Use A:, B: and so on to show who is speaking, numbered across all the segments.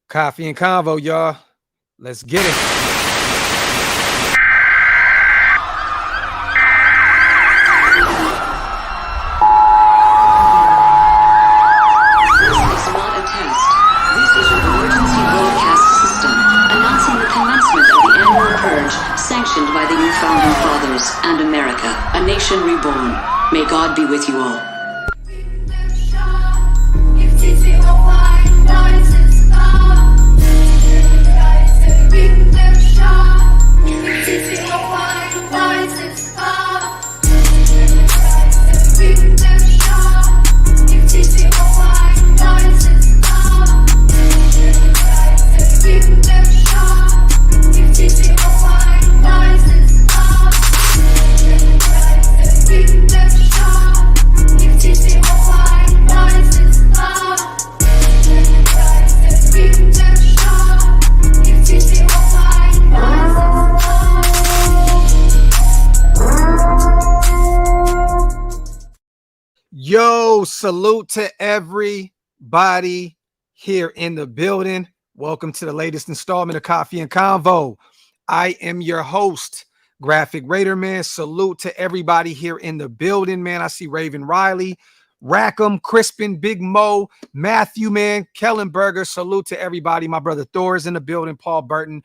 A: Coffee and Convo, y'all. Let's get it.
B: Sanctioned by the new founding fathers and America, a nation reborn. May God be with you all.
A: Yo, salute to everybody here in the building. Welcome to the latest installment of Coffee and Convo. I am your host, Graphk Raider Man. Salute to everybody here in the building, man. I see Raven Riley, Rackham, Crispin, Big Mo, Matthew, man, Kellenberger. Salute to everybody. My brother Thor is in the building, Paul Burton.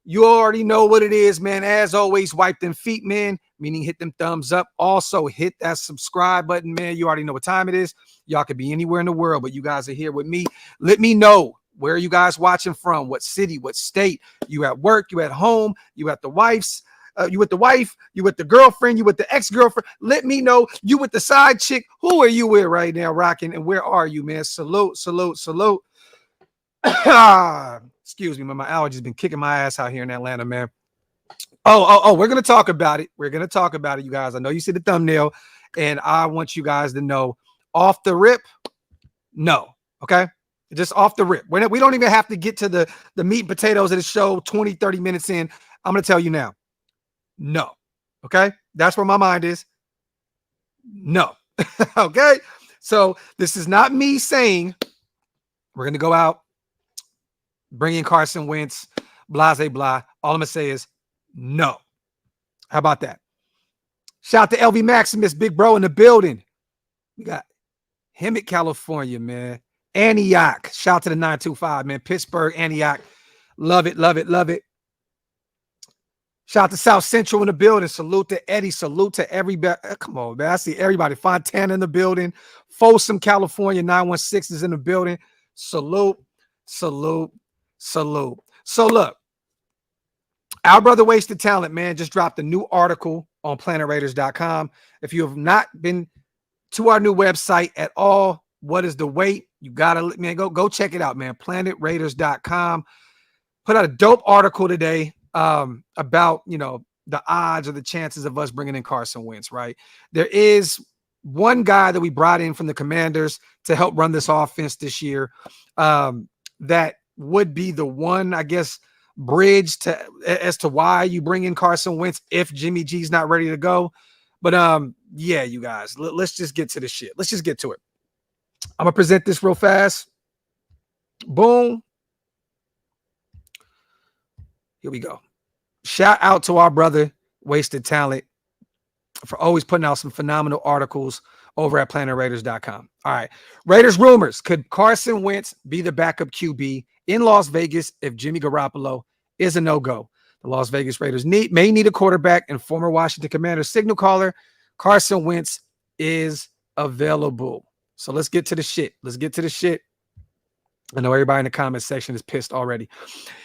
A: You already know what it is, man. As always, wipe them feet, man, meaning hit them thumbs up. Also, hit that subscribe button, man. You already know what time it is. Y'all could be anywhere in the world, but you guys are here with me. Let me know where you guys watching from, what city, what state. You at work, you at home, you at the wife's, you with the wife, you with the girlfriend, you with the ex-girlfriend. Let me know. You with the side chick. Who are you with right now, rocking? And where are you, man? Salute, salute, salute. Excuse me, man. My allergies been kicking my ass out here in Atlanta, man. Oh, we're gonna talk about it. We're gonna talk about it, you guys. I know you see the thumbnail, and I want you guys to know off the rip, no, okay? Just off the rip. We don't even have to get to the meat and potatoes of the show 20, 30 minutes in. I'm gonna tell you now. No, okay? That's where my mind is. No, okay? So this is not me saying we're gonna go out, bring in Carson Wentz, blah, blah. All I'm going to say is no. How about that? Shout out to LV Maximus, big bro in the building. We got him at California, man. Antioch. Shout out to the 925, man. Pittsburgh, Antioch. Love it, love it, love it. Shout out to South Central in the building. Salute to Eddie. Salute to everybody. Come on, man. I see everybody. Fontana in the building. Folsom, California, 916 is in the building. Salute, salute. Salute. So look, our brother Wasted Talent, man, just dropped a new article on planetraiders.com. If you have not been to our new website at all, what is the wait? You gotta, man, go check it out, man. Planetraiders.com put out a dope article today about, you know, the odds or the chances of us bringing in Carson Wentz, right? There is one guy that we brought in from the Commanders to help run this offense this year that would be the one, I guess, bridge to as to why you bring in Carson Wentz if Jimmy G's not ready to go. But yeah, you guys, let's just get to the shit. Let's just get to it. I'm gonna present this real fast. Boom. Here we go. Shout out to our brother Wasted Talent for always putting out some phenomenal articles over at planetraiders.com. All right. Raiders rumors. Could Carson Wentz be the backup QB in Las Vegas if Jimmy Garoppolo is a no-go? The Las Vegas Raiders may need a quarterback, and former Washington Commanders signal caller Carson Wentz is available. So let's get to the shit. Let's get to the shit. I know everybody in the comment section is pissed already.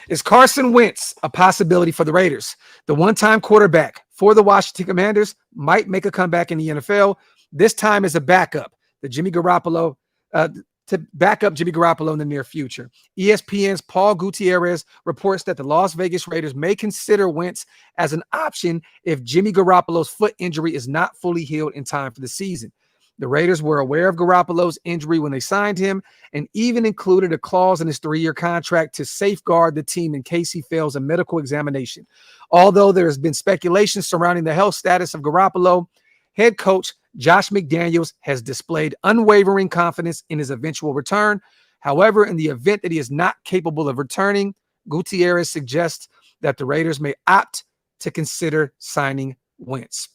A: Is Carson Wentz a possibility for the Raiders? The one-time quarterback for the Washington Commanders might make a comeback in the NFL. This time as a backup. The Jimmy Garoppolo to back up Jimmy Garoppolo in the near future. ESPN's Paul Gutierrez reports that the Las Vegas Raiders may consider Wentz as an option if Jimmy Garoppolo's foot injury is not fully healed in time for the season. The Raiders were aware of Garoppolo's injury when they signed him and even included a clause in his 3-year contract to safeguard the team in case he fails a medical examination. Although there has been speculation surrounding the health status of Garoppolo, head coach Josh McDaniels has displayed unwavering confidence in his eventual return. However, in the event that he is not capable of returning, Gutierrez suggests that the Raiders may opt to consider signing Wentz.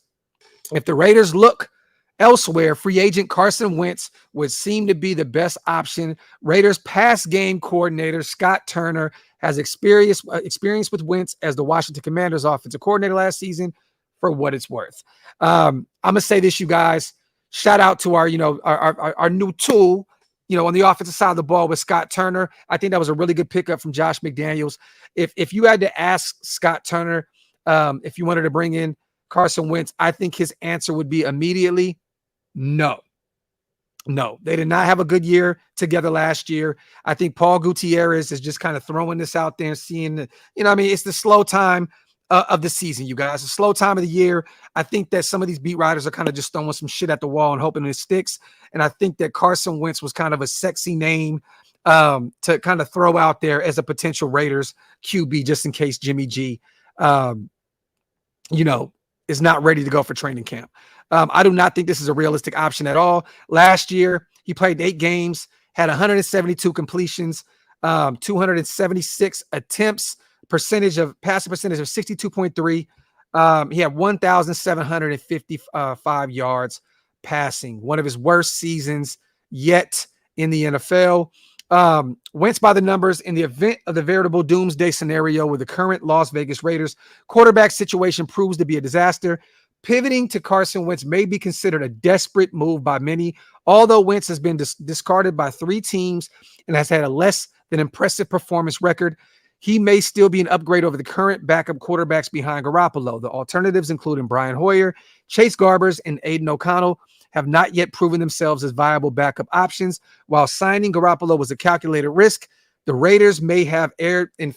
A: If the Raiders look elsewhere, free agent Carson Wentz would seem to be the best option. Raiders pass game coordinator Scott Turner has experience with Wentz as the Washington Commanders offensive coordinator last season, for what it's worth. I'm gonna say this, you guys. Shout out to our new tool, on the offensive side of the ball with Scott Turner. I think that was a really good pickup from Josh McDaniels. If you had to ask Scott Turner if you wanted to bring in Carson Wentz, I think his answer would be immediately no. They did not have a good year together last year. I think Paul Gutierrez is just kind of throwing this out there and seeing, it's the slow time of the season, you guys. The slow time of the year. I think that some of these beat writers are kind of just throwing some shit at the wall and hoping it sticks. And I think that Carson Wentz was kind of a sexy name to kind of throw out there as a potential Raiders QB, just in case Jimmy G, is not ready to go for training camp. I do not think this is a realistic option at all. Last year, he played 8 games, had 172 completions, 276 attempts, passing percentage of 62.3. He had 1,755 yards passing, one of his worst seasons yet in the NFL. Wentz by the numbers in the event of the veritable doomsday scenario with the current Las Vegas Raiders quarterback situation proves to be a disaster. Pivoting to Carson Wentz may be considered a desperate move by many. Although Wentz has been discarded by 3 teams and has had a less than impressive performance record, he may still be an upgrade over the current backup quarterbacks behind Garoppolo. The alternatives, including Brian Hoyer, Chase Garbers, and Aiden O'Connell, have not yet proven themselves as viable backup options. While signing Garoppolo was a calculated risk, the Raiders may have erred in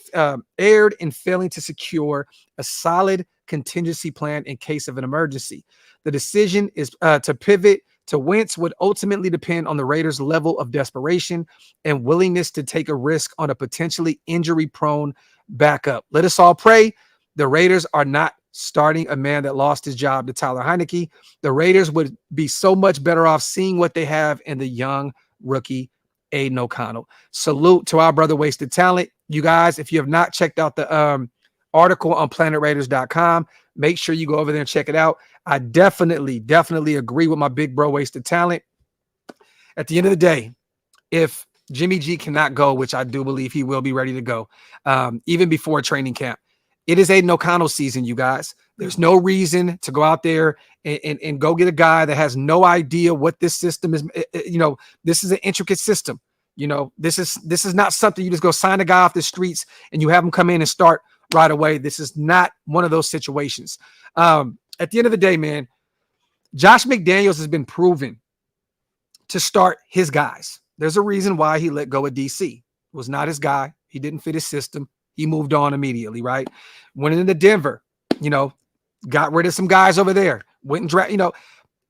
A: failing to secure a solid contingency plan in case of an emergency. The decision is to pivot to Wentz would ultimately depend on the Raiders' level of desperation and willingness to take a risk on a potentially injury-prone backup. Let us all pray the Raiders are not starting a man that lost his job to Tyler Heineke. The Raiders would be so much better off seeing what they have in the young rookie Aiden O'Connell. Salute to our brother Wasted Talent. You guys, if you have not checked out the article on planetraiders.com, make sure you go over there and check it out. I definitely agree with my big bro Wasted Talent. At the end of the day, if Jimmy G cannot go, which I do believe he will be ready to go, even before training camp, it is Aiden O'Connell season, you guys. There's no reason to go out there and go get a guy that has no idea what this system is. This is an intricate system. This is not something you just go sign a guy off the streets and you have him come in and start right away. This is not one of those situations. At the end of the day, man, Josh McDaniels has been proven to start his guys. There's a reason why he let go of DC. It was not his guy. He didn't fit his system. He moved on immediately, right? Went into Denver, got rid of some guys over there. Went and draft,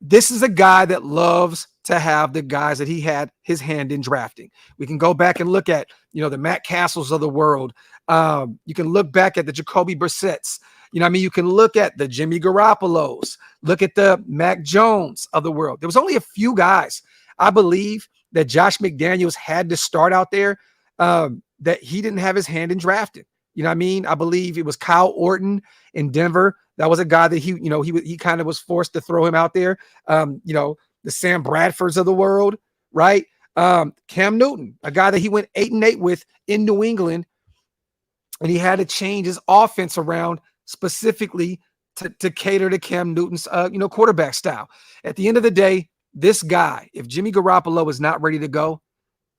A: this is a guy that loves to have the guys that he had his hand in drafting. We can go back and look at, the Matt Castles of the world. You can look back at the Jacoby Brissetts. You can look at the Jimmy Garoppolos, look at the Mac Jones of the world. There was only a few guys, I believe, that Josh McDaniels had to start out there that he didn't have his hand in drafting. I believe it was Kyle Orton in Denver. That was a guy that he kind of was forced to throw him out there. The Sam Bradfords of the world, right? Cam Newton, a guy that he went 8-8 with in New England, and he had to change his offense around specifically to cater to Cam Newton's quarterback style. At the end of the day, this guy, if Jimmy Garoppolo is not ready to go,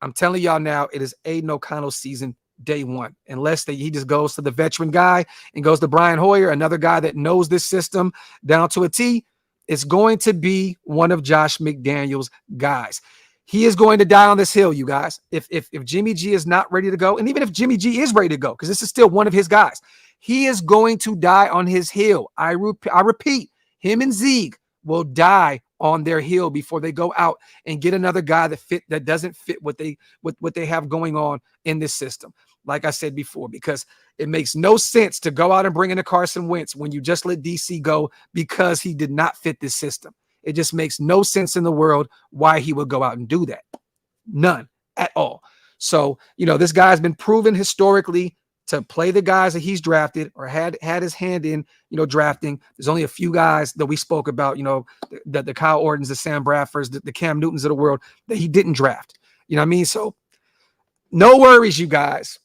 A: I'm telling y'all now, it is Aiden O'Connell's season day one, unless he just goes to the veteran guy and goes to Brian Hoyer, another guy that knows this system down to a T. It's going to be one of Josh McDaniels' guys. He is going to die on this hill, you guys. If Jimmy G is not ready to go, and even if Jimmy G is ready to go, because this is still one of his guys, he is going to die on his hill. I repeat, him and Zeke will die on their hill before they go out and get another guy that doesn't fit what they have going on in this system. Like I said before, because it makes no sense to go out and bring in a Carson Wentz when you just let DC go because he did not fit this system. It just makes no sense in the world why he would go out and do that. None at all. So, this guy's been proven historically to play the guys that he's drafted or had his hand in, drafting. There's only a few guys that we spoke about, the Kyle Ortons, the Sam Bradfords, the Cam Newtons of the world that he didn't draft. You know what I mean? So no worries, you guys.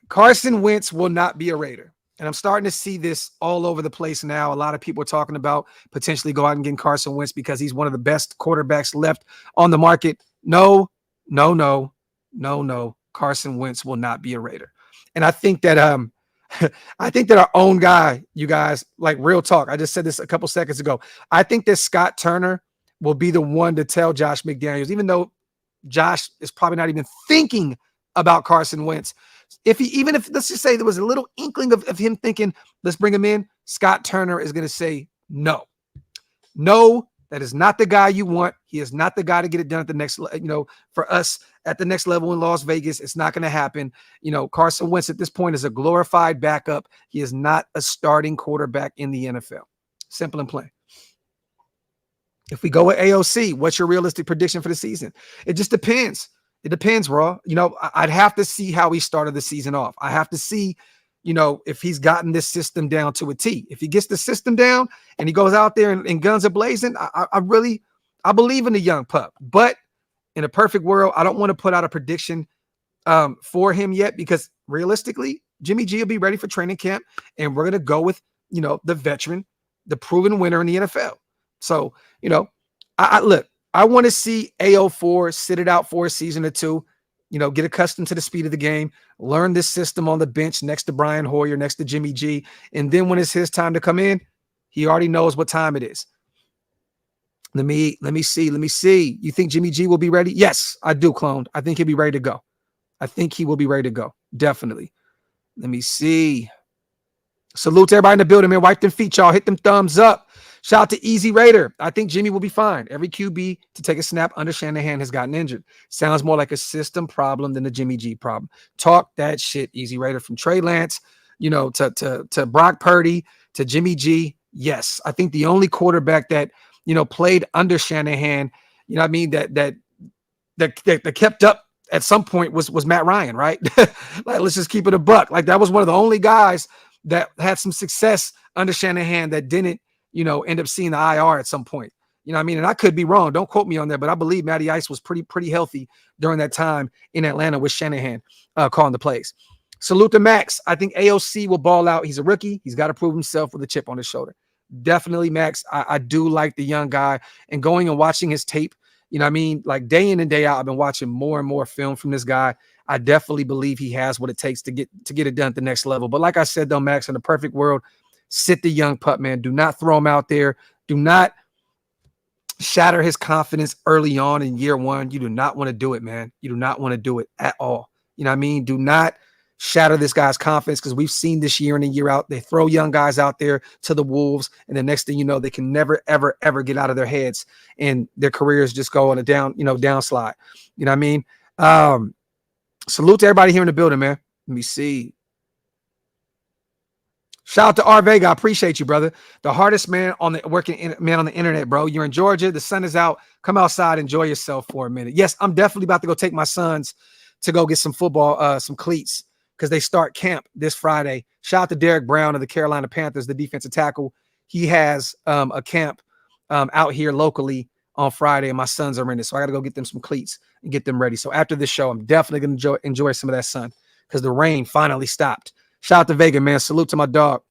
A: Carson Wentz will not be a Raider. And I'm starting to see this all over the place now. A lot of people are talking about potentially go out and getting Carson Wentz because he's one of the best quarterbacks left on the market. No. Carson Wentz will not be a Raider. And I think that our own guy, you guys, like real talk. I just said this a couple seconds ago. I think that Scott Turner will be the one to tell Josh McDaniels, even though Josh is probably not even thinking about Carson Wentz. If let's just say there was a little inkling of him thinking, let's bring him in, Scott Turner is going to say, no, that is not the guy you want. He is not the guy to get it done at the next, for us at the next level in Las Vegas. It's not going to happen. Carson Wentz at this point is a glorified backup. He is not a starting quarterback in the NFL. Simple and plain. If we go with AOC, what's your realistic prediction for the season? It just depends. It depends, Raw. I'd have to see how he started the season off. I have to see, if he's gotten this system down to a T. If he gets the system down and he goes out there and guns are blazing, I believe in the young pup. But in a perfect world, I don't want to put out a prediction for him yet because realistically, Jimmy G will be ready for training camp, and we're going to go with, the veteran, the proven winner in the NFL. So, I want to see AO4 sit it out for a season or two, get accustomed to the speed of the game, learn this system on the bench next to Brian Hoyer, next to Jimmy G. And then when it's his time to come in, he already knows what time it is. Let me see. You think Jimmy G will be ready? Yes, I do, cloned. I think he'll be ready to go. I think he will be ready to go. Definitely. Let me see. Salute to everybody in the building, man. Wipe them feet, y'all. Hit them thumbs up. Shout out to Easy Raider. I think Jimmy will be fine. Every QB to take a snap under Shanahan has gotten injured. Sounds more like a system problem than a Jimmy G problem. Talk that shit, Easy Raider. From Trey Lance, to Brock Purdy, to Jimmy G. Yes, I think the only quarterback that, played under Shanahan, that kept up at some point was Matt Ryan, right? Like, let's just keep it a buck. Like, that was one of the only guys that had some success under Shanahan that didn't, end up seeing the IR at some point. And I could be wrong. Don't quote me on that, but I believe Matty Ice was pretty healthy during that time in Atlanta with Shanahan calling the plays. Salute to Max. I think AOC will ball out. He's a rookie. He's got to prove himself with a chip on his shoulder. Definitely, Max. I do like the young guy, and going and watching his tape, like day in and day out, I've been watching more and more film from this guy. I definitely believe he has what it takes to get it done at the next level. But like I said, though, Max, in the perfect world, sit the young pup, man. Do not throw him out there. Do not shatter his confidence early on in year one. You do not want to do it, man. You do not want to do it at all. Do not shatter this guy's confidence, because we've seen this year in and year out, they throw young guys out there to the wolves, and the next thing you know, they can never, ever, ever get out of their heads, and their careers just go on a downslide. Salute to everybody here in the building, man. Let me see. Shout out to R Vega. I appreciate you, brother. The hardest man on the internet, bro. You're in Georgia. The sun is out. Come outside. Enjoy yourself for a minute. Yes, I'm definitely about to go take my sons to go get some football, some cleats, because they start camp this Friday. Shout out to Derek Brown of the Carolina Panthers, the defensive tackle. He has a camp out here locally on Friday, and my sons are in it. So I got to go get them some cleats and get them ready. So after this show, I'm definitely going to enjoy some of that sun, because the rain finally stopped. Shout out to Vega, man. Salute to my dog.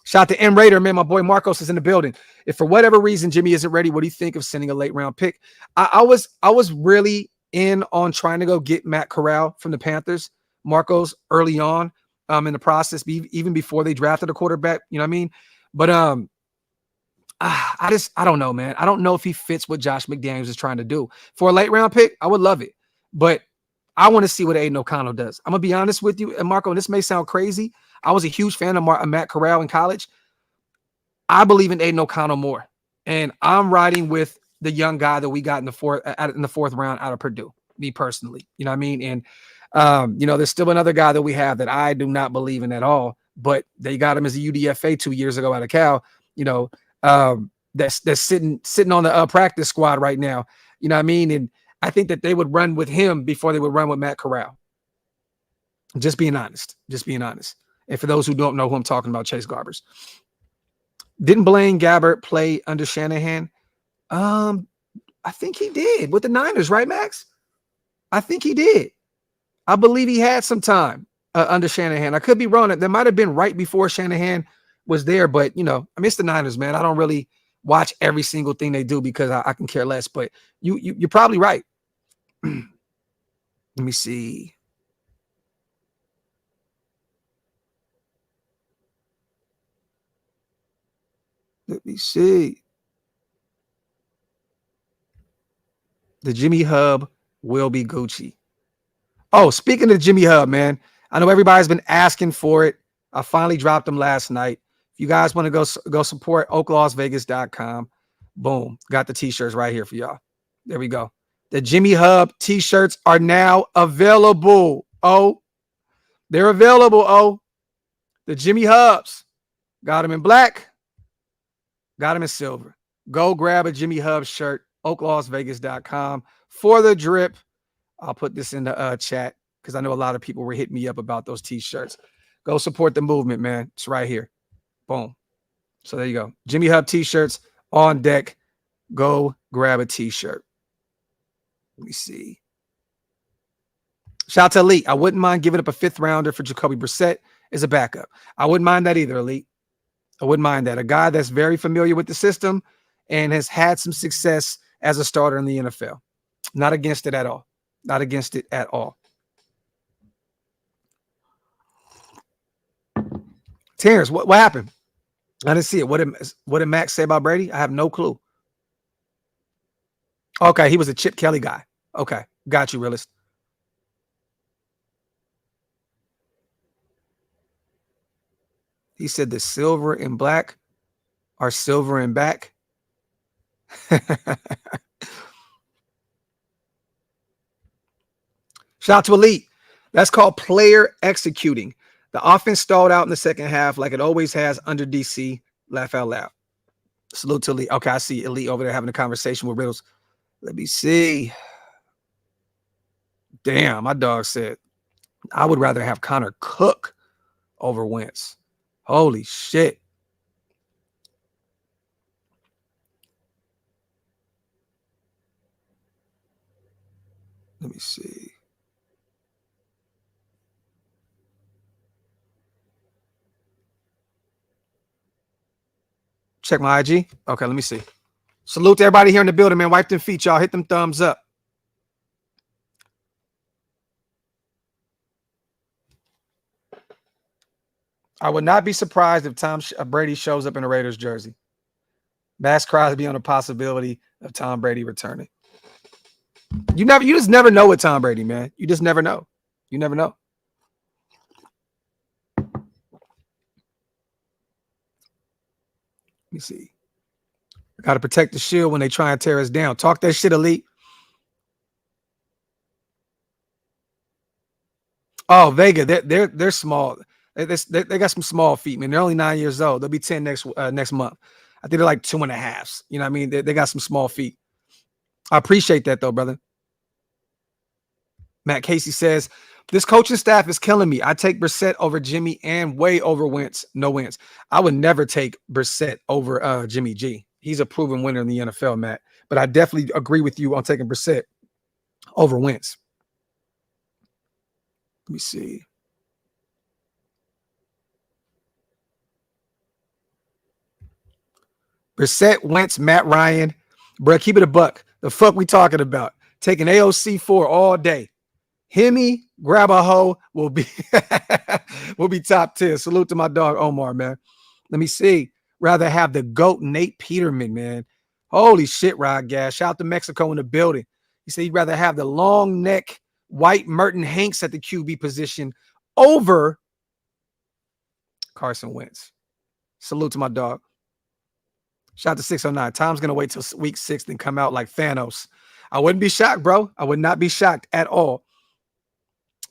A: Shout out to M Raider, man. My boy Marcos is in the building. If for whatever reason Jimmy isn't ready, what do you think of sending a late round pick? I was really in on trying to go get Matt Corral from the Panthers, Marcos, early on in the process, even before they drafted a quarterback. You know what I mean? But I don't know, man. I don't know if he fits what Josh McDaniels is trying to do. For a late round pick, I would love it, but I want to see what Aiden O'Connell does. I'm gonna be honest with you, and Marco, and this may sound crazy. I was a huge fan of Matt Corral in college. I believe in Aiden O'Connell more, and I'm riding with the young guy that we got in the fourth round out of Purdue. Me personally, you know what I mean? And there's still another guy that we have that I do not believe in at all, but they got him as a UDFA 2 years ago out of Cal. That's sitting on the practice squad right now. You know what I mean? And I think that they would run with him before they would run with Matt Corral. Just being honest. Just being honest. And for those who don't know who I'm talking about, Chase Garbers. Didn't Blaine Gabbert play under Shanahan? I think he did with the Niners, right, Max? I think he did. I believe he had some time under Shanahan. I could be wrong. That might have been right before Shanahan was there, but, you know, I miss the Niners, man. I don't really watch every single thing they do because I can care less, but you're probably right. Let me see. Let me see. The Jimmy Hub will be Gucci. Oh, speaking of Jimmy Hub, man, I know everybody's been asking for it. I finally dropped them last night. If you guys want to go support OakLosVegas.com, boom, got the t-shirts right here for y'all. There we go. The Jimmy Hub t-shirts are now available. Oh, they're available. Oh, the Jimmy Hubs. Got them in black. Got them in silver. Go grab a Jimmy Hub shirt, OakLosVegas.com for the drip. I'll put this in the chat because I know a lot of people were hitting me up about those t-shirts. Go support the movement, man. It's right here. Boom. So there you go. Jimmy Hub t-shirts on deck. Go grab a t-shirt. Let me see. Shout out to Elite. I wouldn't mind giving up a 5th rounder for Jacoby Brissett as a backup. I wouldn't mind that either, Elite. I wouldn't mind that. A guy that's very familiar with the system and has had some success as a starter in the NFL. Not against it at all. Not against it at all. Terrence, what happened? I didn't see it. What did Max say about Brady? I have no clue. Okay, he was a Chip Kelly guy. Okay, got you, realist. He said the silver and black are silver and back. Shout out to Elite. That's called player executing. The offense stalled out in the second half like it always has under DC. Laugh out loud. Salute to Elite. Okay, I see Elite over there having a conversation with Riddles. Let me see. Damn, my dog said, I would rather have Connor Cook over Wentz. Holy shit. Let me see. Check my IG. Okay, let me see. Salute to everybody here in the building, man. Wipe them feet, y'all. Hit them thumbs up. I would not be surprised if Tom Brady shows up in a Raiders jersey. Max Crosby on the possibility of Tom Brady returning. You just never know with Tom Brady, man. You just never know. You never know. Let me see. Got to protect the shield when they try and tear us down. Talk that shit, Elite. Oh, Vega, they're small. They got some small feet, man. They're only 9 years old. They'll be 10 next month. I think they're like 2.5. You know what I mean? They got some small feet. I appreciate that though, brother. Matt Casey says, this coaching staff is killing me. I take Brissett over Jimmy and way over Wentz. No Wentz. I would never take Brissett over Jimmy G. He's a proven winner in the NFL, Matt. But I definitely agree with you on taking Brissett over Wentz. Let me see. Brissett, Wentz, Matt Ryan. Bro, keep it a buck. The fuck we talking about? Taking AOC 4 all day. Hemi, grab a hoe, will be top 10. Salute to my dog Omar, man. Let me see. Rather have the GOAT Nate Peterman, man. Holy shit, Rod Gas. Shout out to Mexico in the building. He said he'd rather have the long neck white Merton Hanks at the QB position over Carson Wentz. Salute to my dog. Shout out to 609. Tom's going to wait till week 6 and come out like Thanos. I wouldn't be shocked, bro. I would not be shocked at all.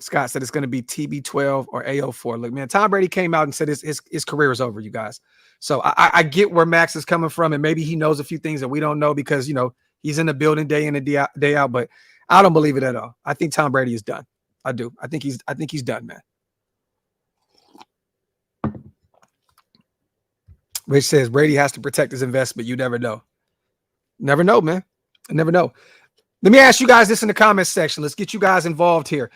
A: Scott said it's going to be TB12 or AO4. Look, man, Tom Brady came out and said his career is over, you guys. So I get where Max is coming from, and maybe he knows a few things that we don't know because, you know, he's in the building day in and day out. But I don't believe it at all. I think Tom Brady is done. I do. I think he's done, man. Rich says Brady has to protect his investment. You never know. Never know, man. I never know. Let me ask you guys this in the comments section. Let's get you guys involved here.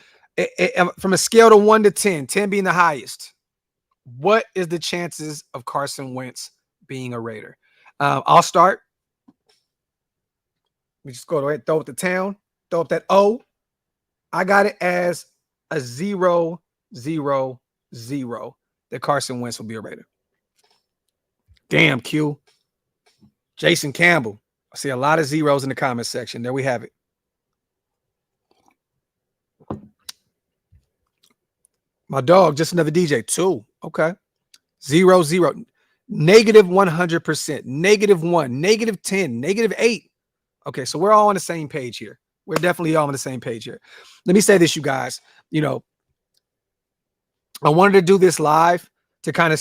A: From a scale to 1 to 10, 10 being the highest, what is the chances of Carson Wentz being a Raider? I'll start. We just go ahead, throw up the town, throw up that O. I got it as a 0-0-0 that Carson Wentz will be a Raider. Damn, Q. Jason Campbell. I see a lot of zeros in the comment section. There we have it. My dog, just another DJ. 2. Okay. 0-0. Negative 100%. -1. -10. -8. Okay, so we're all on the same page here. We're definitely all on the same page here. Let me say this, you guys. You know, I wanted to do this live to kind of,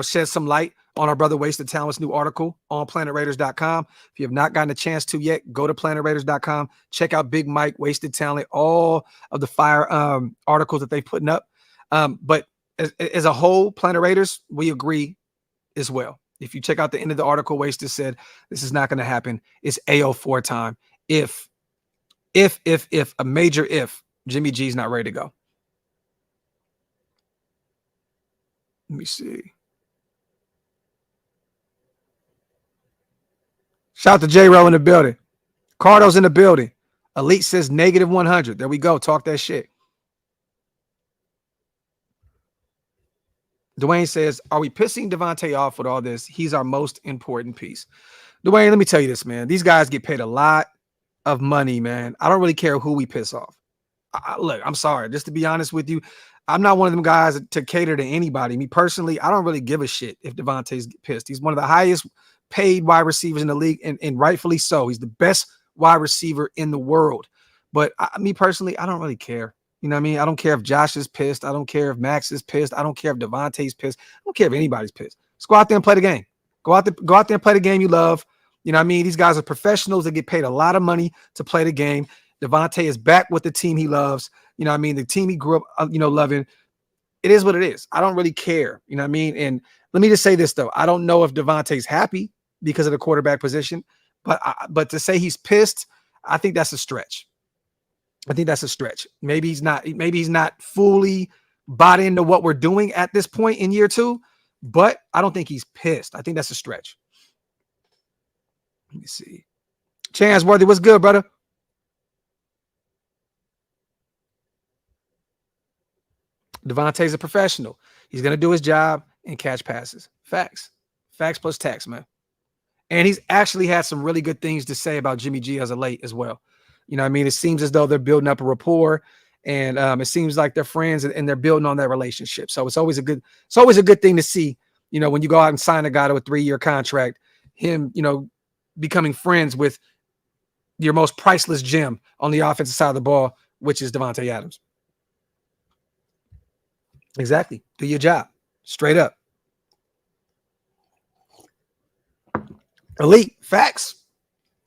A: shed some light on our brother Wasted Talent's new article on planetraiders.com. If you have not gotten a chance to yet, go to planetraiders.com. Check out Big Mike, Wasted Talent, all of the fire articles that they're putting up. But as a whole, Planet Raiders, we agree as well. If you check out the end of the article, Wasted said this is not going to happen. It's AO4 time. If a major if, Jimmy G's not ready to go. Let me see. Shout out to J-Ro in the building. Cardo's in the building. Elite says -100. There we go. Talk that shit. Dwayne says, are we pissing Devonte off with all this? He's our most important piece. Dwayne, let me tell you this, man. These guys get paid a lot of money, man. I don't really care who we piss off. Look, I'm sorry. Just to be honest with you, I'm not one of them guys to cater to anybody. Me personally, I don't really give a shit if Devontae's pissed. He's one of the highest paid wide receivers in the league, and rightfully so. He's the best wide receiver in the world. But me personally, I don't really care. You know what I mean? I don't care if Josh is pissed. I don't care if Max is pissed. I don't care if Devontae's pissed. I don't care if anybody's pissed. Let's go out there and play the game. Go out there and play the game you love. You know what I mean? These guys are professionals that get paid a lot of money to play the game. Devontae is back with the team he loves. You know what I mean? The team he grew up, loving. It is what it is. I don't really care. You know what I mean? And let me just say this, though. I don't know if Devontae's happy because of the quarterback position, but to say he's pissed, I think that's a stretch. I think that's a stretch. Maybe he's not fully bought into what we're doing at this point in year 2, but I don't think he's pissed. I think that's a stretch. Let me see. Chance Worthy, what's good, brother? Devontae's a professional. He's going to do his job and catch passes. Facts. Facts plus tax, man. And he's actually had some really good things to say about Jimmy G as of late as well. You know what I mean? It seems as though they're building up a rapport, and it seems like they're friends and they're building on that relationship. So it's always a good thing to see, when you go out and sign a guy to a 3-year contract, him, becoming friends with your most priceless gem on the offensive side of the ball, which is Devonte Adams. Exactly. Do your job. Straight up. Elite. Facts.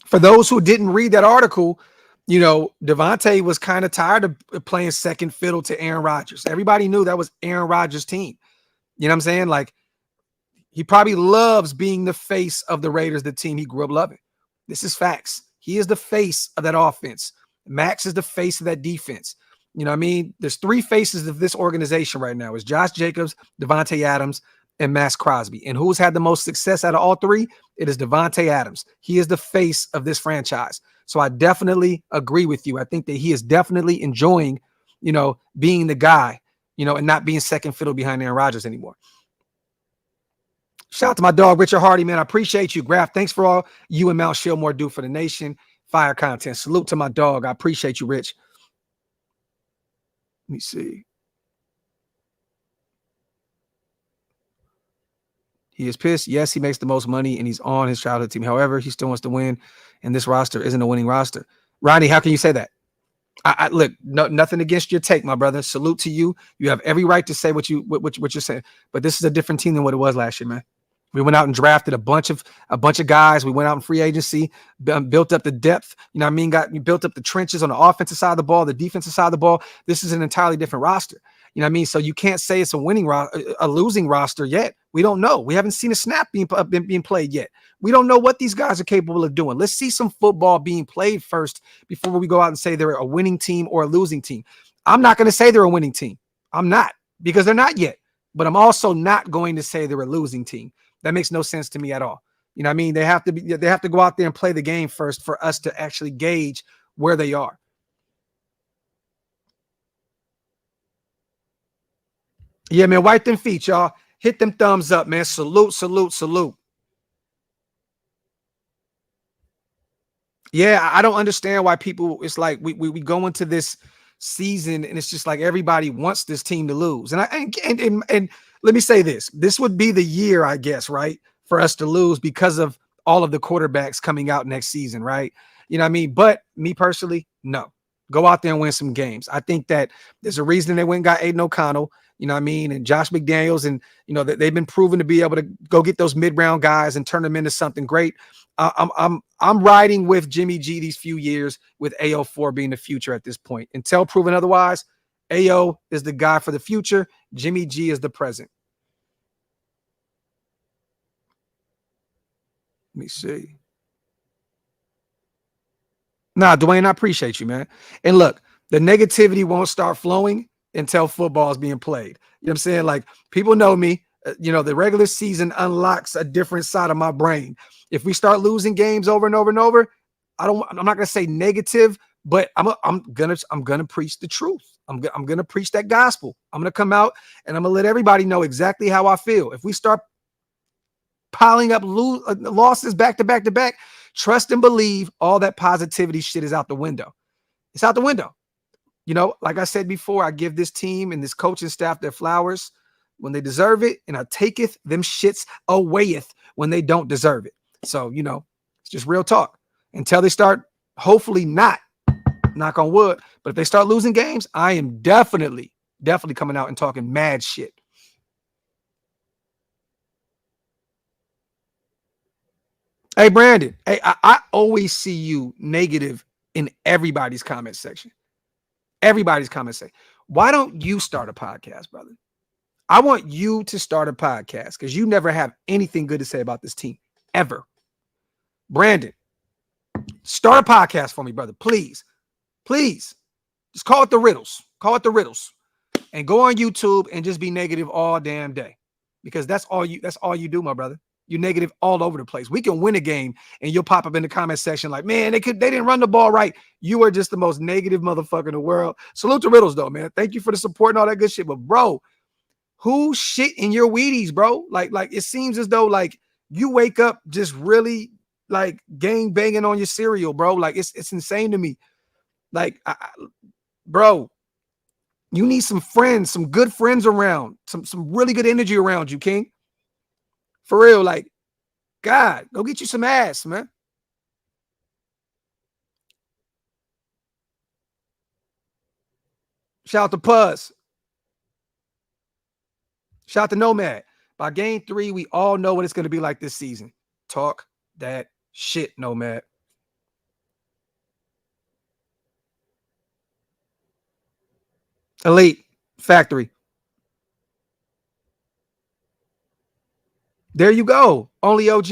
A: For those who didn't read that article, Devontae was kind of tired of playing second fiddle to Aaron Rodgers. Everybody knew that was Aaron Rodgers' team. You know what I'm saying? Like, he probably loves being the face of the Raiders, the team he grew up loving. This is facts. He is the face of that offense. Max is the face of that defense. You know what I mean? There's 3 faces of this organization right now. It's Josh Jacobs, Devonte Adams, and Max Crosby. And who's had the most success out of all 3? It is Devonte Adams. He is the face of this franchise. So I definitely agree with you. I think that he is definitely enjoying, being the guy, and not being second fiddle behind Aaron Rodgers anymore. Shout out to my dog, Richard Hardy, man. I appreciate you, Graphk. Thanks for all you and Mount Shillmore do for the nation. Fire content. Salute to my dog. I appreciate you, Rich. Let me see. He is pissed. Yes, he makes the most money, and he's on his childhood team. However, he still wants to win, and this roster isn't a winning roster. Ronnie, how can you say that? I look, nothing against your take, my brother. Salute to you. You have every right to say what you're saying, but this is a different team than what it was last year, man. We went out and drafted a bunch of guys. We went out in free agency, built up the depth. You know what I mean? Built up the trenches on the offensive side of the ball, the defensive side of the ball. This is an entirely different roster. You know what I mean? So you can't say it's a losing roster yet. We don't know. We haven't seen a snap being played yet. We don't know what these guys are capable of doing. Let's see some football being played first before we go out and say they're a winning team or a losing team. I'm not going to say they're a winning team. I'm not, because they're not yet. But I'm also not going to say they're a losing team. That makes no sense to me at all. You know what I mean? They have to go out there and play the game first for us to actually gauge where they are. Yeah, man, wipe them feet, y'all. Hit them thumbs up, man. Salute, salute, salute. Yeah, I don't understand why people, it's like we go into this season and it's just like everybody wants this team to lose. And let me say this. This would be the year, I guess, right, for us to lose because of all of the quarterbacks coming out next season, right? You know what I mean? But me personally, no. Go out there and win some games. I think that there's a reason they went and got Aiden O'Connell, you know what I mean, and Josh McDaniels, and, you know, that they've been proven to be able to go get those mid-round guys and turn them into something great. I'm riding with Jimmy G these few years, with AO4 being the future at this point. Until proven otherwise, AO is the guy for the future. Jimmy G is the present. Let me see. Nah, Dwayne, I appreciate you, man. And look, the negativity won't start flowing until football is being played. You know what I'm saying? Like, people know me. You know, the regular season unlocks a different side of my brain. If we start losing games over and over and over, I'm not gonna say negative, but I'm gonna preach the truth. I'm gonna preach that gospel. I'm gonna come out and I'm gonna let everybody know exactly how I feel. If we start piling up losses back to back to back, trust and believe all that positivity shit is out the window. It's out the window. You know, like I said before, I give this team and this coaching staff their flowers when they deserve it, and I taketh them shits awayeth when they don't deserve it. So, you know, it's just real talk. Until they start, hopefully not, knock on wood, but if they start losing games, I am definitely coming out and talking mad shit. Hey, Brandon, hey, I always see you negative in everybody's comment section. Everybody's comment section. Why don't you start a podcast, brother? I want you to start a podcast because you never have anything good to say about this team, ever. Brandon, start a podcast for me, brother. Please. Please. Just call it The Riddles. Call it The Riddles. And go on YouTube and just be negative all damn day. Because that's all you do, my brother. You're negative all over the place. We can win a game and you'll pop up in the comment section like, man, they didn't run the ball right. You are just the most negative motherfucker in the world. Salute to Riddles, though, man. Thank you for the support and all that good shit. But, bro, who shit in your Wheaties, bro? Like it seems as though like you wake up just really like gang banging on your cereal, bro. Like it's insane to me. Like, bro, you need some friends, some good friends around, some really good energy around you, King. For real, like, God, go get you some ass, man. Shout out to Puzz. Shout out to Nomad. By game 3, we all know what it's going to be like this season. Talk that shit, Nomad. Elite Factory. There you go. Only OG.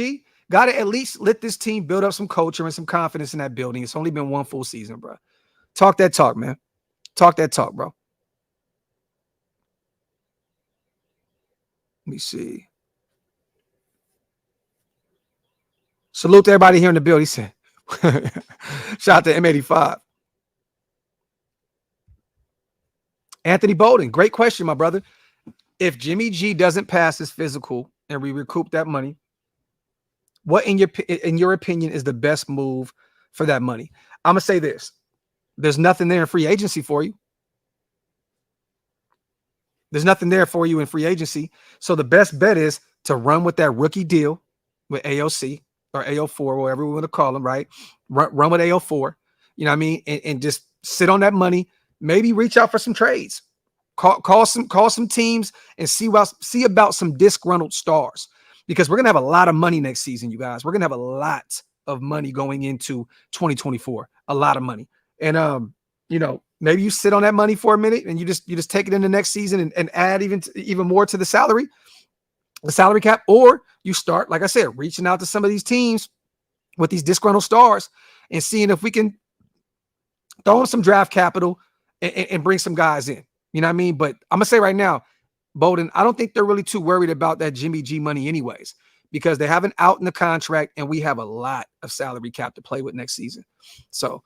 A: Got to at least let this team build up some culture and some confidence in that building. It's only been one full season, bro. Talk that talk, man. Talk that talk, bro. Let me see. Salute to everybody here in the building. He said, shout out to M85. Anthony Bolden, great question, my brother. If Jimmy G doesn't pass his physical and we recoup that money, what in your opinion is the best move for that money? I'm gonna say this: there's nothing there in free agency for you. There's nothing there for you in free agency. So the best bet is to run with that rookie deal with AOC or AO4, whatever we want to call them, right? Run with AO4, you know what I mean? And just sit on that money. Maybe reach out for some trades. Call some teams and see about some disgruntled stars. because we're going to have a lot of money next season, you guys. We're going to have a lot of money going into 2024, a lot of money. And, maybe you sit on that money for a minute and you just take it in the next season and add even more to the salary cap, or you start, like I said, reaching out to some of these teams with these disgruntled stars and seeing if we can throw in some draft capital and bring some guys in. You know what I mean? But I'm going to say right now, Bolden, I don't think they're really too worried about that Jimmy G money anyways, because they have an out in the contract and we have a lot of salary cap to play with next season. So,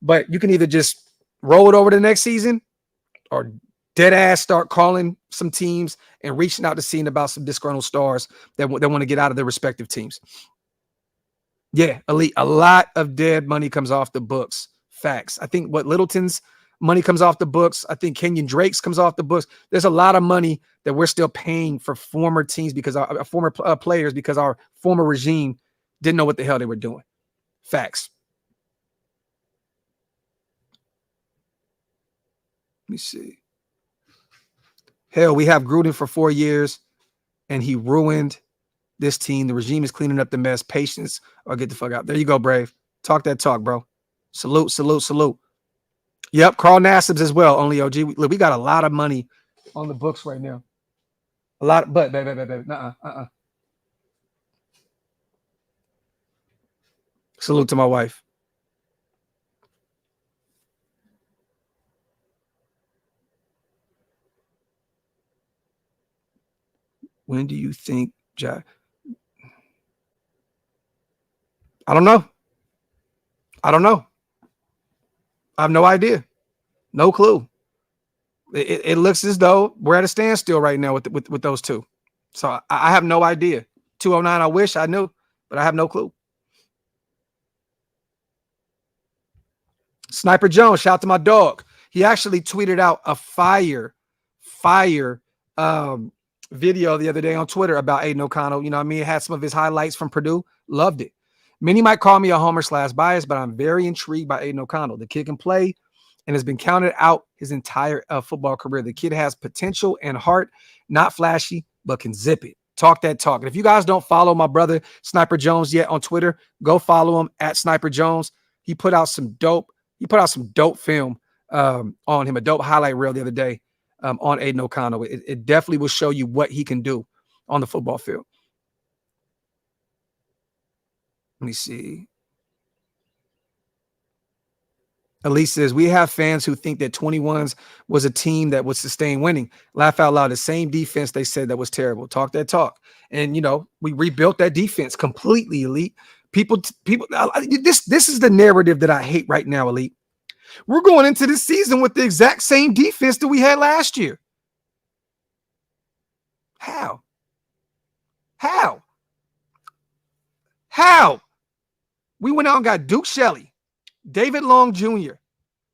A: but you can either just roll it over to next season or dead ass start calling some teams and reaching out to seeing about some disgruntled stars that want to get out of their respective teams. Yeah, Elite, a lot of dead money comes off the books. Facts. I think Littleton's money comes off the books. I think Kenyon Drake's comes off the books. There's a lot of money that we're still paying for former teams because our former players, because our former regime didn't know what the hell they were doing. Facts. Let me see. Hell, we have Gruden for 4 years and he ruined this team. The regime is cleaning up the mess. Patience or get the fuck out. There you go, Brave. Talk that talk, bro. Salute, salute, salute. Yep, Carl Nassib's as well. Only OG. Look, we got a lot of money on the books right now. A lot, but Salute to my wife. When do you think Jack? I don't know. I have no idea. No clue. It looks as though we're at a standstill right now with those two. So I have no idea. 209, I wish I knew, but I have no clue. Sniper Jones, shout out to my dog. He actually tweeted out a fire video the other day on Twitter about Aiden O'Connell. You know what I mean? It had some of his highlights from Purdue. Loved it. Many might call me a homer / bias, but I'm very intrigued by Aiden O'Connell. The kid can play and has been counted out his entire football career. The kid has potential and heart, not flashy, but can zip it. Talk that talk. And if you guys don't follow my brother Sniper Jones yet on Twitter, go follow him at Sniper Jones. He put out some dope film on him, a dope highlight reel the other day on Aiden O'Connell. It definitely will show you what he can do on the football field. Let me see. Elise says, we have fans who think that 21s was a team that would sustain winning. Laugh out loud. The same defense they said that was terrible. Talk that talk. And, we rebuilt that defense completely, Elite. People, this is the narrative that I hate right now, Elite. We're going into this season with the exact same defense that we had last year. How? We went out and got Duke Shelley, David Long Jr.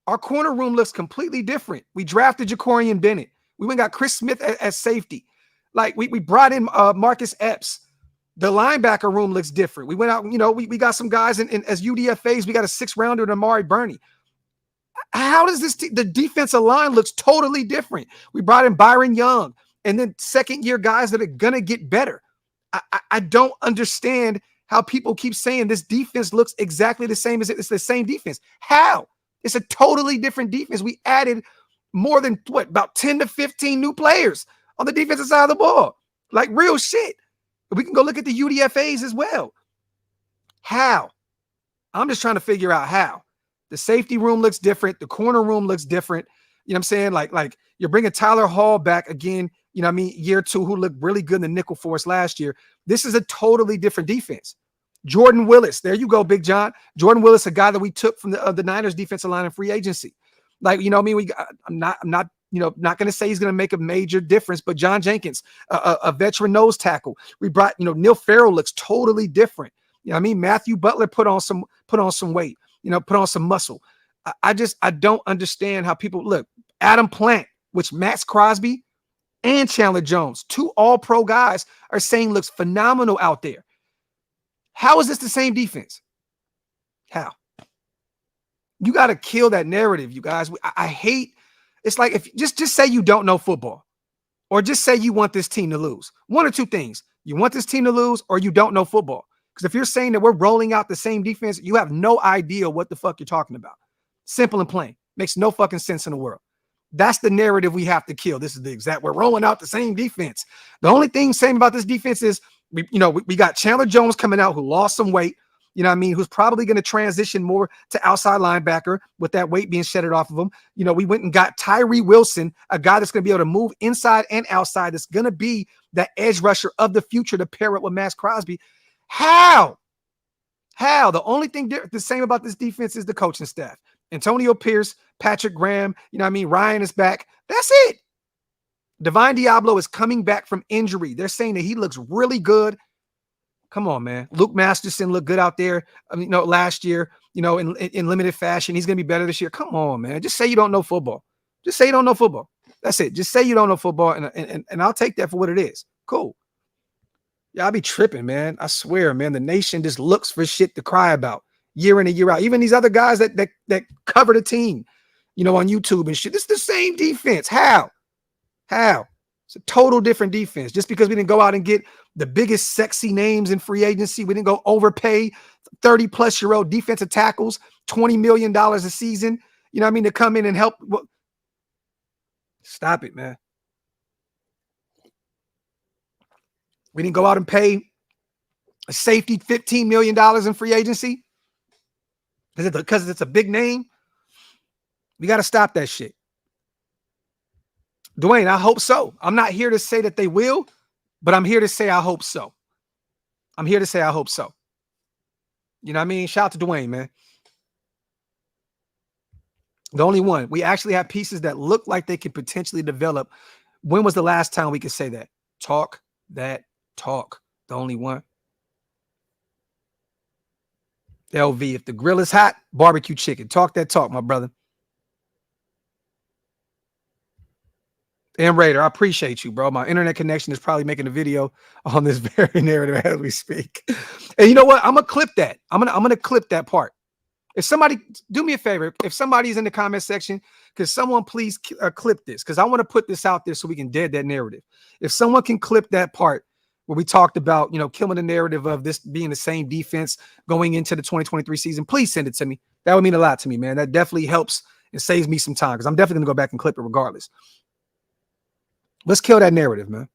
A: Our corner room looks completely different. We drafted Jacorian Bennett. We went and got Chris Smith as safety. Like we brought in Marcus Epps. The linebacker room looks different. We went out, we got some guys in as UDFAs. We got a 6th rounder in Amari Burney. How does the defensive line looks totally different? We brought in Byron Young and then second-year guys that are going to get better. I don't understand how people keep saying this defense looks exactly the same as it's the same defense. How? It's a totally different defense. We added more than about 10 to 15 new players on the defensive side of the ball. Like real shit. We can go look at the UDFAs as well. How? I'm just trying to figure out how. The safety room looks different. The corner room looks different. You know what I'm saying? Like you're bringing Tyler Hall back again, year 2, who looked really good in the nickel for us last year. This is a totally different defense. Jordan Willis, there you go, Big John. Jordan Willis, a guy that we took from the Niners defensive line in free agency. Like, I'm not going to say he's going to make a major difference, but John Jenkins, a veteran nose tackle. We brought, Neil Farrell looks totally different. Matthew Butler put on some weight, put on some muscle. I don't understand how people look. Adam Plant, which Max Crosby and Chandler Jones, 2 all-pro guys, are saying looks phenomenal out there. How is this the same defense? How? You got to kill that narrative, you guys. I hate. It's like if just say you don't know football, or just say you want this team to lose. One or two things. You want this team to lose or you don't know football. Because if you're saying that we're rolling out the same defense, you have no idea what the fuck you're talking about. Simple and plain. Makes no fucking sense in the world. That's the narrative we have to kill. This is the exact, we're rolling out the same defense. The only thing same about this defense is, we got Chandler Jones coming out who lost some weight, who's probably going to transition more to outside linebacker with that weight being shedded off of him. We went and got Tyree Wilson, a guy that's going to be able to move inside and outside. That's going to be that edge rusher of the future to pair up with Max Crosby. How? The only thing the same about this defense is the coaching staff. Antonio Pierce, Patrick Graham, Ryan is back. That's it. Divine Diablo is coming back from injury. They're saying that he looks really good. Come on, man. Luke Masterson looked good out there, last year, in limited fashion. He's going to be better this year. Come on, man. Just say you don't know football. Just say you don't know football. That's it. Just say you don't know football, and I'll take that for what it is. Cool. Yeah, I'll be tripping, man. I swear, man. The nation just looks for shit to cry about year in and year out. Even these other guys that cover the team, on YouTube and shit. It's the same defense. How? It's a total different defense. Just because we didn't go out and get the biggest sexy names in free agency, we didn't go overpay 30-plus-year-old defensive tackles, $20 million a season, to come in and help. Stop it, man. We didn't go out and pay a safety $15 million in free agency because it's a big name. We got to stop that shit. Dwayne, I hope so. I'm not here to say that they will, but I'm here to say I hope so. You know what I mean? Shout out to Dwayne, man. The only one. We actually have pieces that look like they could potentially develop. When was the last time we could say that? Talk that talk. The only one. LV, if the grill is hot, barbecue chicken. Talk that talk, my brother. And Raider, I appreciate you, bro. My internet connection is probably making a video on this very narrative as we speak. And you know what? I'm gonna clip that. I'm gonna clip that part. If somebody do me a favor, if somebody's in the comment section, could someone please clip this? Because I want to put this out there so we can dead that narrative. If someone can clip that part where we talked about, killing the narrative of this being the same defense going into the 2023 season, please send it to me. That would mean a lot to me, man. That definitely helps and saves me some time because I'm definitely gonna go back and clip it regardless. Let's kill that narrative, man.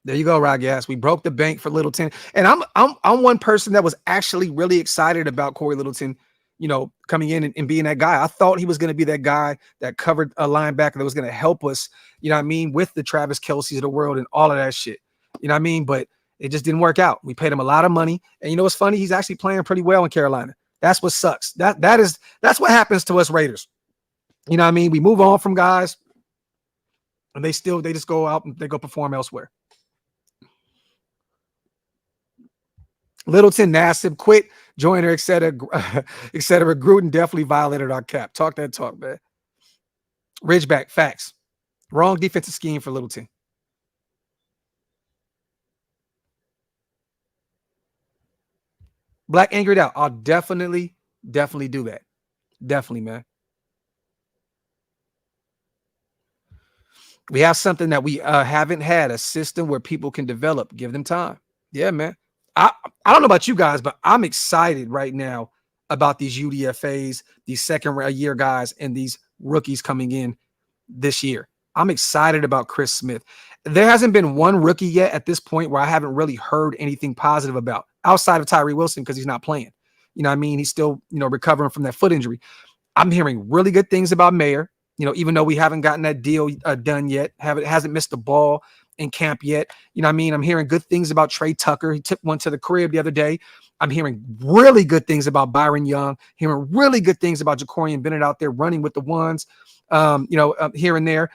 A: There you go, Ragas. We broke the bank for Littleton. And I'm one person that was actually really excited about Corey Littleton, coming in and being that guy. I thought he was going to be that guy that covered a linebacker that was going to help us, with the Travis Kelce's of the world and all of that shit. But it just didn't work out. We paid him a lot of money. And what's funny? He's actually playing pretty well in Carolina. That's what sucks. That's what happens to us Raiders. We move on from guys and they just go out and they go perform elsewhere. Littleton, Nassib, quit, Joyner, etc. Gruden definitely violated our cap. Talk that talk, man. Ridgeback, facts. Wrong defensive scheme for Littleton. Black angered out. I'll definitely do that. Definitely, man. We have something that we haven't had, a system where people can develop. Give them time. Yeah, man. I don't know about you guys, but I'm excited right now about these UDFAs, these second-year guys, and these rookies coming in this year. I'm excited about Chris Smith. There hasn't been one rookie yet at this point where I haven't really heard anything positive about, outside of Tyree Wilson because he's not playing. He's still, recovering from that foot injury. I'm hearing really good things about Mayer, even though we haven't gotten that deal done yet, hasn't missed the ball in camp yet. I'm hearing good things about Trey Tucker. He took one to the crib the other day. I'm hearing really good things about Byron Young, hearing really good things about Jacorian Bennett out there running with the ones, here and there.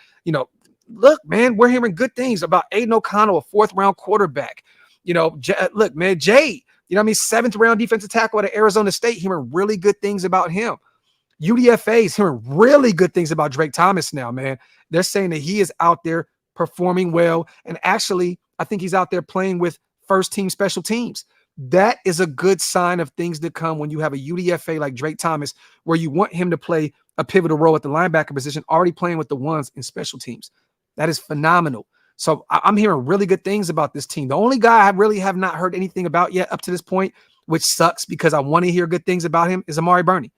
A: Look, man, we're hearing good things about Aiden O'Connell, a 4th-round quarterback. Look, man, Jay, 7th-round defensive tackle out of Arizona State, hearing really good things about him. UDFA's hearing really good things about Drake Thomas now, man. They're saying that he is out there performing well. And actually, I think he's out there playing with first-team special teams. That is a good sign of things to come when you have a UDFA like Drake Thomas, where you want him to play a pivotal role at the linebacker position, already playing with the ones in special teams. That is phenomenal. So I'm hearing really good things about this team. The only guy I really have not heard anything about yet up to this point, which sucks because I want to hear good things about him, is Amari Burney,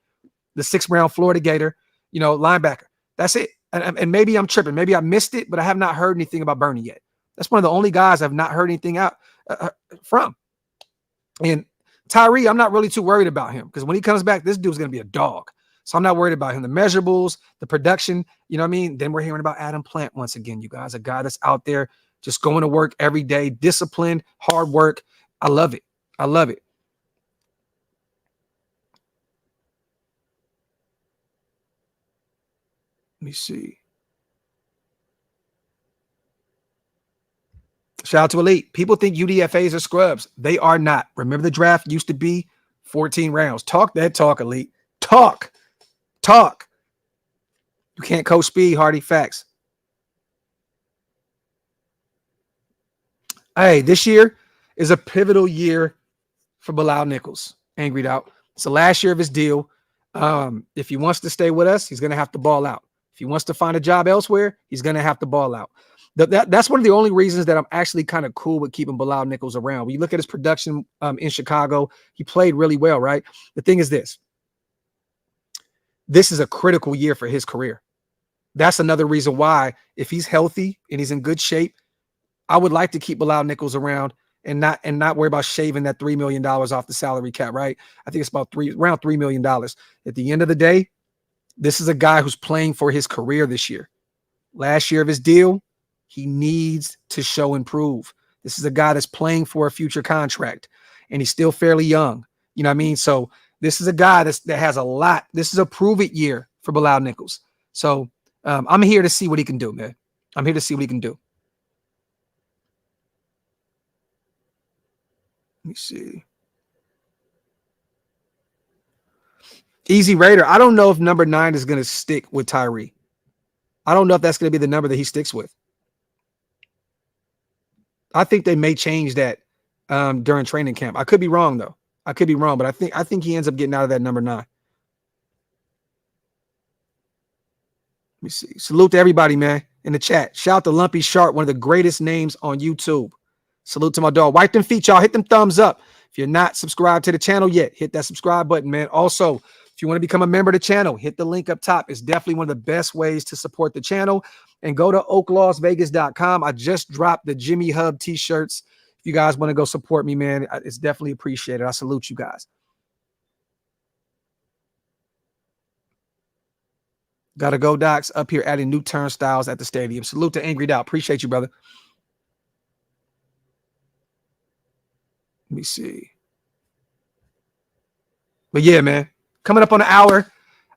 A: the 6th round Florida Gator, linebacker. That's it. And maybe I'm tripping. Maybe I missed it, but I have not heard anything about Burney yet. That's one of the only guys I've not heard anything out from. And Tyree, I'm not really too worried about him because when he comes back, this dude's going to be a dog. So I'm not worried about him. The measurables, the production, you know what I mean? Then we're hearing about Adam Plant once again, you guys, a guy that's out there just going to work every day, disciplined, hard work. I love it. I love it. Let me see. Shout out to Elite. People think UDFAs are scrubs. They are not. Remember the draft used to be 14 rounds. Talk that talk, Elite. Talk. You can't coach speed, Hardy. Facts. Hey, this year is a pivotal year for Bilal Nichols. Angry out. It's the last year of his deal. If he wants to stay with us, he's going to have to ball out. If he wants to find a job elsewhere, he's going to have to ball out. That's one of the only reasons that I'm actually kind of cool with keeping Bilal Nichols around. When you look at his production in Chicago, he played really well, right? The thing is this. This is a critical year for his career. That's another reason why, if he's healthy and he's in good shape, I would like to keep Bilal Nichols around and not worry about shaving that $3 million off the salary cap, right? I think it's about around $3 million. At the end of the day, this is a guy who's playing for his career this year. Last year of his deal, he needs to show and prove. This is a guy that's playing for a future contract, and he's still fairly young. You know what I mean? So this is a guy that has a lot. This is a prove-it year for Bilal Nichols. So I'm here to see what he can do, man. I'm here to see what he can do. Let me see. Easy Raider. I don't know if number 9 is going to stick with Tyree. I don't know if that's going to be the number that he sticks with. I think they may change that during training camp. I could be wrong, though. I could be wrong, but I think he ends up getting out of that number 9. Let me see. Salute to everybody, man, in the chat. Shout out to Lumpy Sharp, one of the greatest names on YouTube. Salute to my dog. Wipe them feet, y'all. Hit them thumbs up. If you're not subscribed to the channel yet, hit that subscribe button, man. Also, if you want to become a member of the channel, hit the link up top. It's definitely one of the best ways to support the channel. And go to OakLosVegas.com. I just dropped the Jimmy Hub t-shirts. If you guys want to go support me, man, it's definitely appreciated. I salute you guys. Gotta go, Docs. Up here adding new turnstiles at the stadium. Salute to Angry Doubt. Appreciate you, brother. Let me see. But yeah, man, coming up on an hour.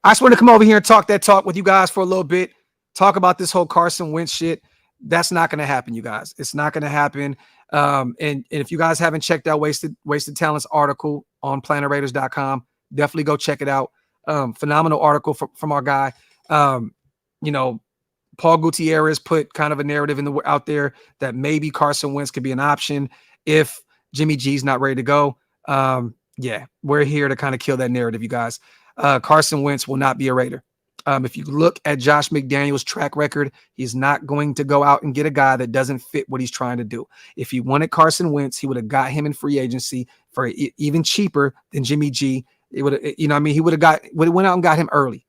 A: I just want to come over here and talk that talk with you guys for a little bit. Talk about this whole Carson Wentz shit. That's not going to happen, you guys. It's not going to happen. And if you guys haven't checked out Wasted Talents article on PlanetRaiders.com, definitely go check it out. Phenomenal article from our guy. Paul Gutierrez put kind of a narrative out there that maybe Carson Wentz could be an option if Jimmy G's not ready to go. Yeah, we're here to kind of kill that narrative, you guys. Carson Wentz will not be a Raider. If you look at Josh McDaniels' track record, he's not going to go out and get a guy that doesn't fit what he's trying to do. If he wanted Carson Wentz, he would have got him in free agency for even cheaper than Jimmy G. It would, he would have went out and got him early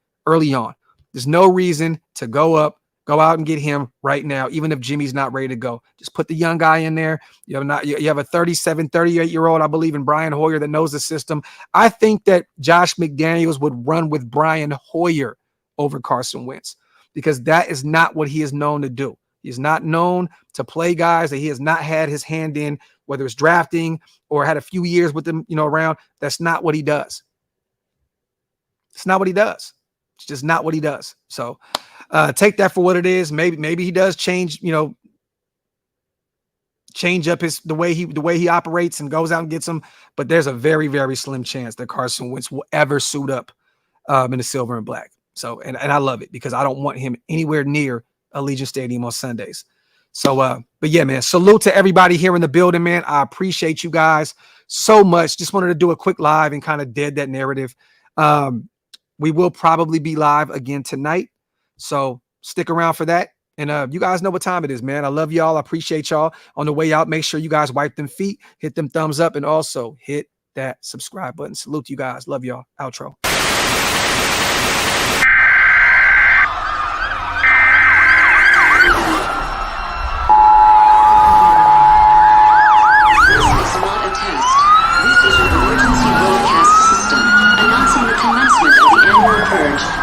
A: on. There's no reason to go out and get him right now, even if Jimmy's not ready to go. Just put the young guy in there. You have a 37, 38-year-old, I believe, in Brian Hoyer that knows the system. I think that Josh McDaniels would run with Brian Hoyer over Carson Wentz because that is not what he is known to do. He's not known to play guys that he has not had his hand in, whether it's drafting or had a few years with them, around. That's not what he does. It's not what he does. It's just not what he does. So take that for what it is. Maybe he does change up the way he operates and goes out and gets them. But there's a very, very slim chance that Carson Wentz will ever suit up in the silver and black. So and I love it because I don't want him anywhere near Allegiant Stadium on Sundays. So, but yeah, man, salute to everybody here in the building, man. I appreciate you guys so much. Just wanted to do a quick live and kind of dead that narrative. We will probably be live again tonight. So stick around for that. And you guys know what time it is, man. I love y'all. I appreciate y'all. On the way out, make sure you guys wipe them feet, hit them thumbs up, and also hit that subscribe button. Salute to you guys. Love y'all. Outro.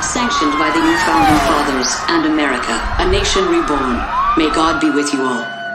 B: Sanctioned by the new founding fathers and America, a nation reborn. May God be with you all.